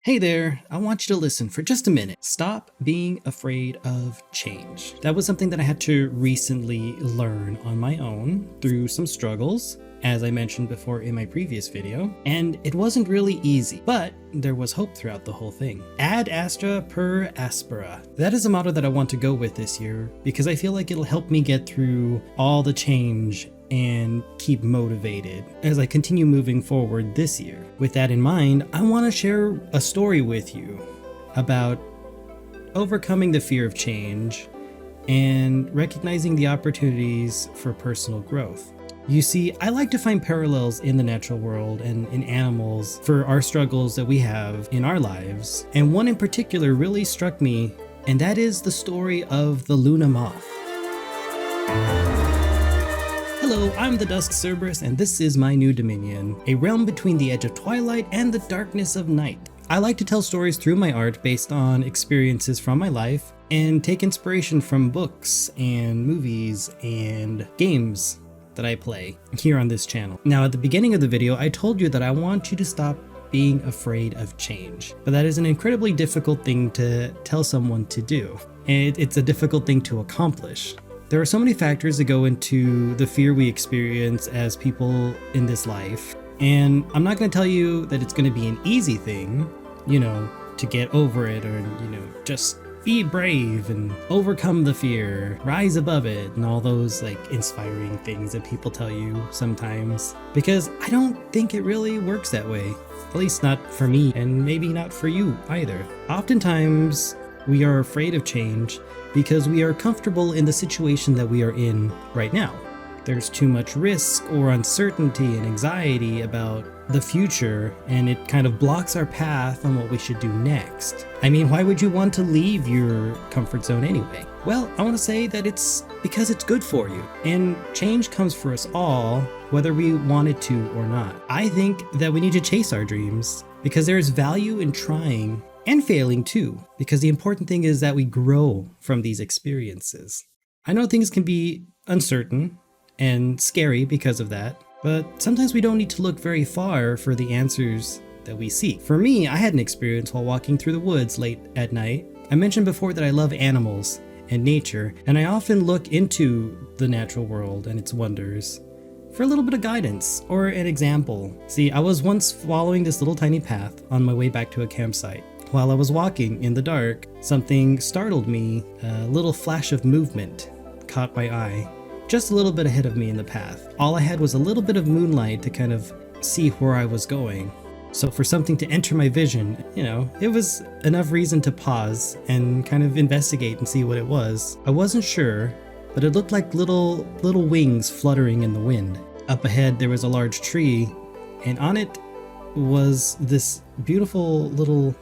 Hey there, I want you to listen for just a minute. Stop being afraid of change. That was something that I had to recently learn on my own through some struggles, as I mentioned before in my previous video, and it wasn't really easy, but there was hope throughout the whole thing. Ad Astra per Aspera. That is a motto that I want to go with this year because I feel like it'll help me get through all the change and keep motivated as I continue moving forward this year. With that in mind, I want to share a story with you about overcoming the fear of change and recognizing the opportunities for personal growth. You see, I like to find parallels in the natural world and in animals for our struggles that we have in our lives, and one in particular really struck me, and that is the story of the Luna moth. Hello, I'm the Dusk Cerberus, and this is my new dominion, a realm between the edge of twilight and the darkness of night. I like to tell stories through my art based on experiences from my life, and take inspiration from books and movies and games that I play here on this channel. Now, at the beginning of the video, I told you that I want you to stop being afraid of change, but that is an incredibly difficult thing to tell someone to do, and it's a difficult thing to accomplish. There are so many factors that go into the fear we experience as people in this life, and I'm not going to tell you that it's going to be an easy thing, to get over it, or, just be brave and overcome the fear, rise above it, and all those inspiring things that people tell you sometimes, because I don't think it really works that way. At least not for me, and maybe not for you either. Oftentimes, we are afraid of change because we are comfortable in the situation that we are in right now. There's too much risk or uncertainty and anxiety about the future, and it kind of blocks our path on what we should do next. I mean, why would you want to leave your comfort zone anyway? Well, I want to say that it's because it's good for you, and change comes for us all, whether we want it to or not. I think that we need to chase our dreams because there is value in trying and failing too, because the important thing is that we grow from these experiences. I know things can be uncertain and scary because of that, but sometimes we don't need to look very far for the answers that we seek. For me, I had an experience while walking through the woods late at night. I mentioned before that I love animals and nature, and I often look into the natural world and its wonders for a little bit of guidance or an example. See, I was once following this little tiny path on my way back to a campsite. While I was walking in the dark, something startled me. A little flash of movement caught my eye, just a little bit ahead of me in the path. All I had was a little bit of moonlight to kind of see where I was going. So for something to enter my vision, it was enough reason to pause and kind of investigate and see what it was. I wasn't sure, but it looked like little wings fluttering in the wind. Up ahead there was a large tree, and on it was this beautiful little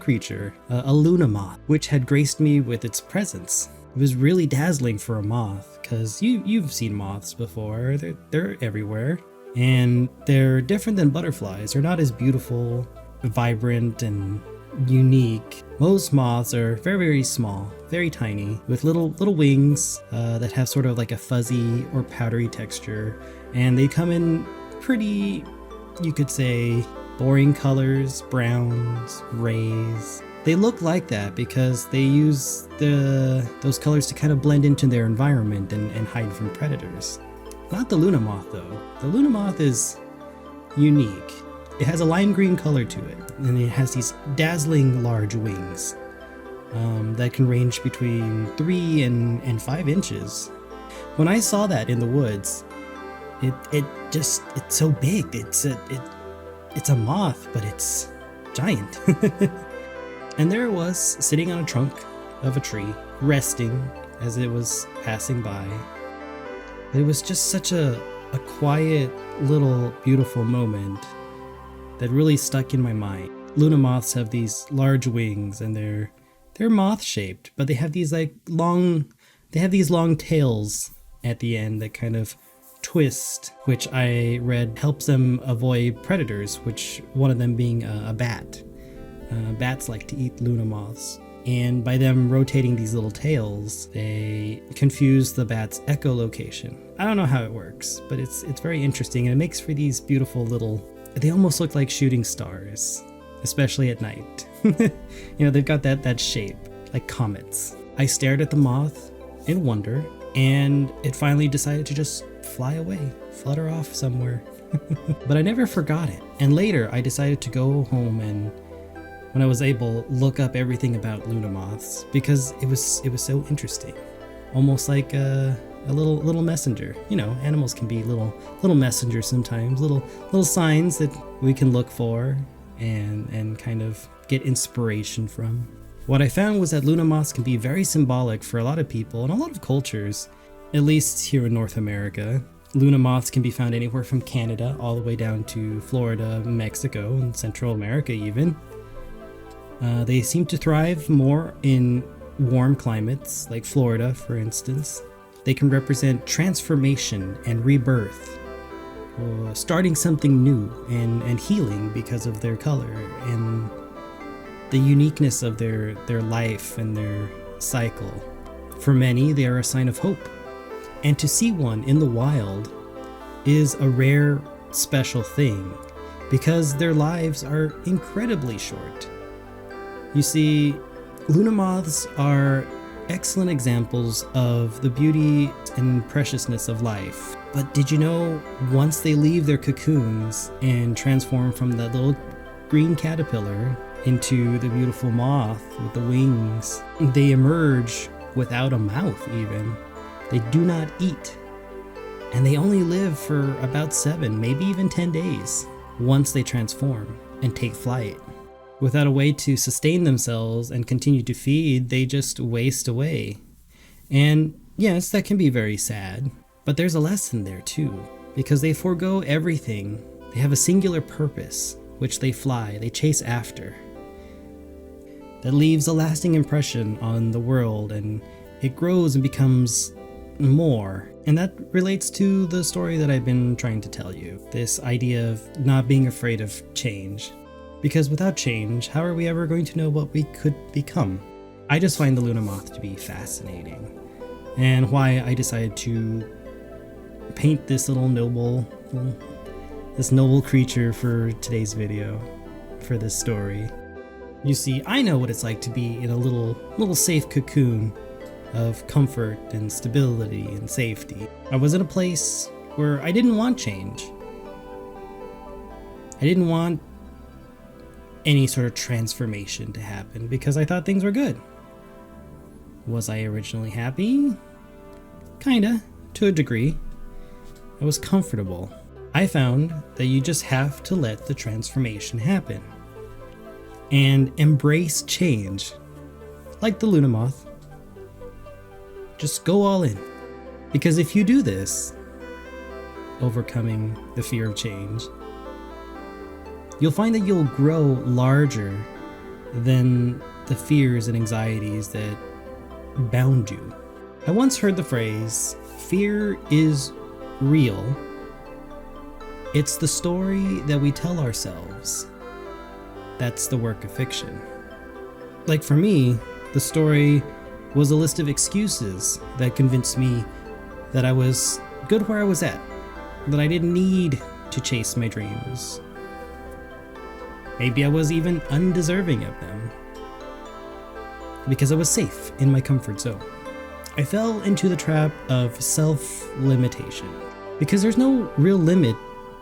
creature, a Luna moth, which had graced me with its presence. It was really dazzling for a moth, because you've seen moths before. They're everywhere, and they're different than butterflies. They're not as beautiful, vibrant, and unique. Most moths are very, very small, very tiny, with little wings that have sort of like a fuzzy or powdery texture, and they come in pretty, you could say, boring colors, browns, grays. They look like that because they use those colors to kind of blend into their environment and hide from predators. Not the Luna moth though. The Luna moth is unique. It has a lime green color to it, and it has these dazzling large wings that can range between 3 and 5 inches. When I saw that in the woods, it's so big. It's a moth, but it's giant. And there it was, sitting on a trunk of a tree, resting as it was passing by. It was just such a quiet, little, beautiful moment that really stuck in my mind. Luna moths have these large wings, and they're moth-shaped, but they have these long tails at the end that kind of twist, which I read helps them avoid predators, which one of them being a bat. Bats like to eat Luna moths, and by them rotating these little tails, they confuse the bat's echolocation. I don't know how it works, but it's very interesting, and it makes for these beautiful little, they almost look like shooting stars. especially at night. They've got that shape, like comets. I stared at the moth in wonder, and it finally decided to just fly away, flutter off somewhere. But I never forgot it. And later I decided to go home and, when I was able, look up everything about Luna moths, because it was so interesting. Almost like a little messenger. Animals can be little messengers sometimes, little signs that we can look for and kind of get inspiration from. What I found was that Luna moths can be very symbolic for a lot of people and a lot of cultures, at least here in North America. Luna moths can be found anywhere from Canada all the way down to Florida, Mexico, and Central America even. They seem to thrive more in warm climates, like Florida, for instance. They can represent transformation and rebirth, or starting something new and healing because of their color and the uniqueness of their life and their cycle. For many, they are a sign of hope. And to see one in the wild is a rare, special thing because their lives are incredibly short. You see, Luna moths are excellent examples of the beauty and preciousness of life. But did you know, once they leave their cocoons and transform from that little green caterpillar into the beautiful moth with the wings, they emerge without a mouth even. They do not eat. And they only live for about 7, maybe even 10 days once they transform and take flight. Without a way to sustain themselves and continue to feed, they just waste away. And yes, that can be very sad, but there's a lesson there too, because they forego everything. They have a singular purpose, which they fly, they chase after. That leaves a lasting impression on the world, and it grows and becomes more. And that relates to the story that I've been trying to tell you, this idea of not being afraid of change. Because without change, how are we ever going to know what we could become? I just find the Luna moth to be fascinating, and why I decided to paint this noble creature for today's video, for this story. You see, I know what it's like to be in a little safe cocoon of comfort and stability and safety. I was in a place where I didn't want change. I didn't want any sort of transformation to happen because I thought things were good. Was I originally happy? Kinda, to a degree. I was comfortable. I found that you just have to let the transformation happen and embrace change, like the Luna moth. Just go all in. Because if you do this, overcoming the fear of change, you'll find that you'll grow larger than the fears and anxieties that bound you. I once heard the phrase, fear is real. It's the story that we tell ourselves. That's the work of fiction. Like for me, the story was a list of excuses that convinced me that I was good where I was at, that I didn't need to chase my dreams. Maybe I was even undeserving of them, because I was safe in my comfort zone. I fell into the trap of self-limitation, because there's no real limit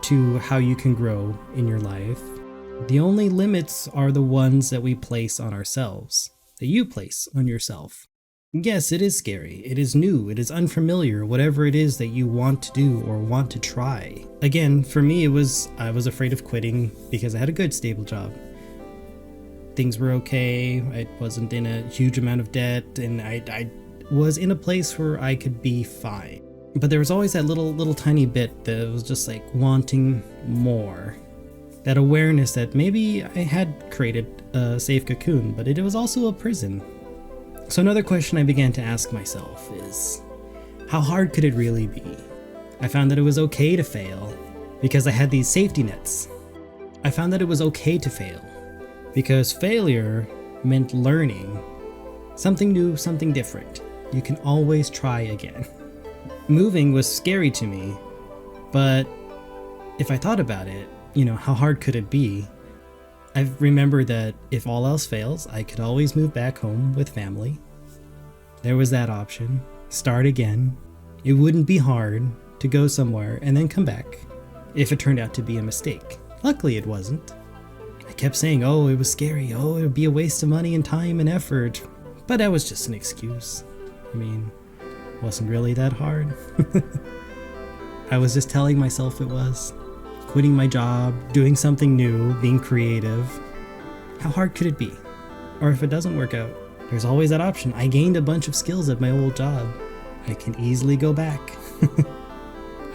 to how you can grow in your life. The only limits are the ones that we place on ourselves, that you place on yourself. Yes, it is scary, it is new, it is unfamiliar, whatever it is that you want to do or want to try. Again, for me, I was afraid of quitting because I had a good stable job. Things were okay, I wasn't in a huge amount of debt, and I was in a place where I could be fine. But there was always that little tiny bit that was just like wanting more. That awareness that maybe I had created a safe cocoon, but it was also a prison. So another question I began to ask myself is, how hard could it really be? I found that it was okay to fail because I had these safety nets. I found that it was okay to fail because failure meant learning. Something new, something different. You can always try again. Moving was scary to me, but if I thought about it, how hard could it be? I remember that if all else fails, I could always move back home with family. There was that option. Start again. It wouldn't be hard to go somewhere and then come back if it turned out to be a mistake. Luckily it wasn't. I kept saying, oh, it was scary. Oh, it would be a waste of money and time and effort. But that was just an excuse. I mean, it wasn't really that hard. I was just telling myself it was. Quitting my job, doing something new, being creative. How hard could it be? Or if it doesn't work out, there's always that option. I gained a bunch of skills at my old job. I can easily go back.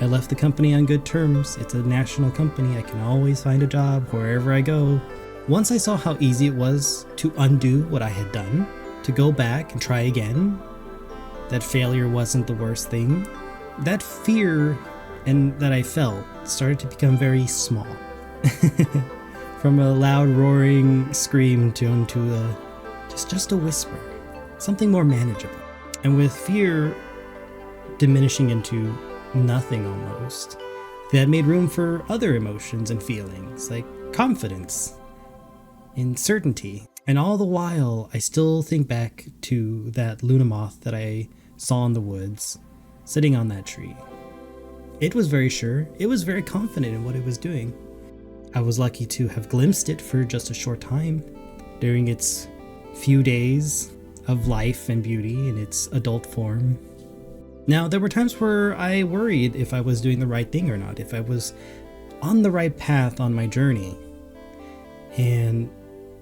I left the company on good terms. It's a national company. I can always find a job wherever I go. Once I saw how easy it was to undo what I had done, to go back and try again, that failure wasn't the worst thing, that fear and that I felt started to become very small. From a loud roaring scream to just a whisper, something more manageable. And with fear diminishing into nothing almost, that made room for other emotions and feelings like confidence and certainty. And all the while, I still think back to that Luna moth that I saw in the woods, sitting on that tree. It was very sure, it was very confident in what it was doing. I was lucky to have glimpsed it for just a short time during its few days of life and beauty in its adult form. Now, there were times where I worried if I was doing the right thing or not, if I was on the right path on my journey. And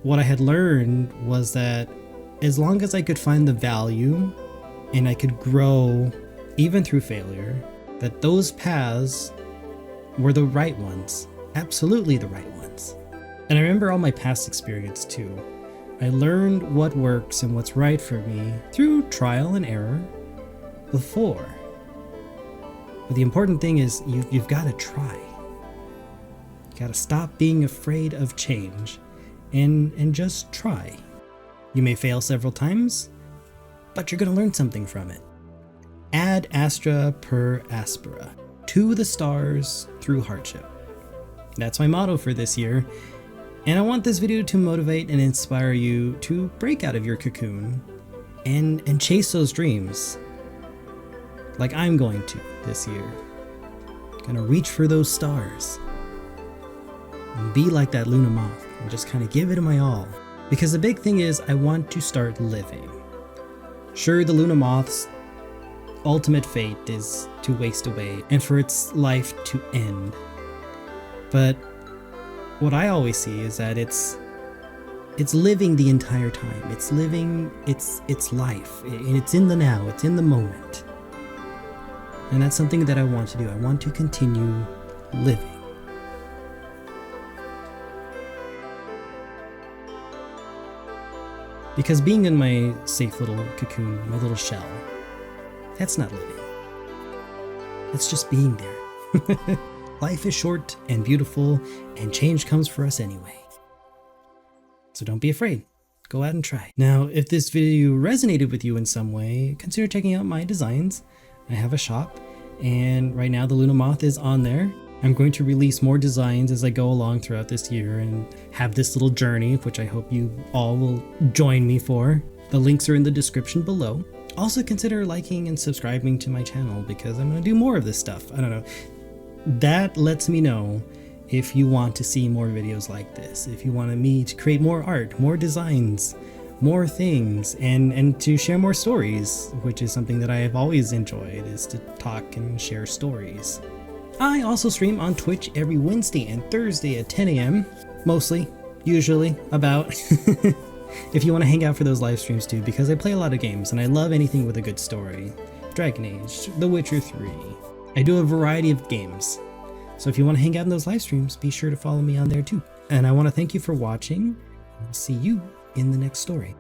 what I had learned was that as long as I could find the value and I could grow even through failure, that those paths were the right ones, absolutely the right ones. And I remember all my past experience too. I learned what works and what's right for me through trial and error before. But the important thing is you've got to try. You got to stop being afraid of change and just try. You may fail several times, but you're going to learn something from it. Ad Astra per Aspera. To the stars through hardship. That's my motto for this year. And I want this video to motivate and inspire you to break out of your cocoon and chase those dreams. Like I'm going to this year. Gonna reach for those stars. And be like that Luna moth and just kind of give it my all. Because the big thing is I want to start living. Sure, the Luna moth's ultimate fate is to waste away and for its life to end. But what I always see is that it's living the entire time. It's living its life. And it's in the now. It's in the moment. And that's something that I want to do. I want to continue living. Because being in my safe little cocoon, my little shell, that's not living. It's just being there. Life is short and beautiful, and change comes for us anyway. So don't be afraid. Go out and try. Now, if this video resonated with you in some way, consider checking out my designs. I have a shop, and right now the Luna moth is on there. I'm going to release more designs as I go along throughout this year and have this little journey, which I hope you all will join me for. The links are in the description below. Also consider liking and subscribing to my channel because I'm going to do more of this stuff. I don't know. That lets me know if you want to see more videos like this, if you want me to create more art, more designs, more things, and to share more stories, which is something that I have always enjoyed, is to talk and share stories. I also stream on Twitch every Wednesday and Thursday at 10 a.m. Mostly, usually, about. If you want to hang out for those live streams too, because I play a lot of games and I love anything with a good story. Dragon Age, The Witcher 3. I do a variety of games. So if you want to hang out in those live streams, be sure to follow me on there too. And I want to thank you for watching. I'll see you in the next story.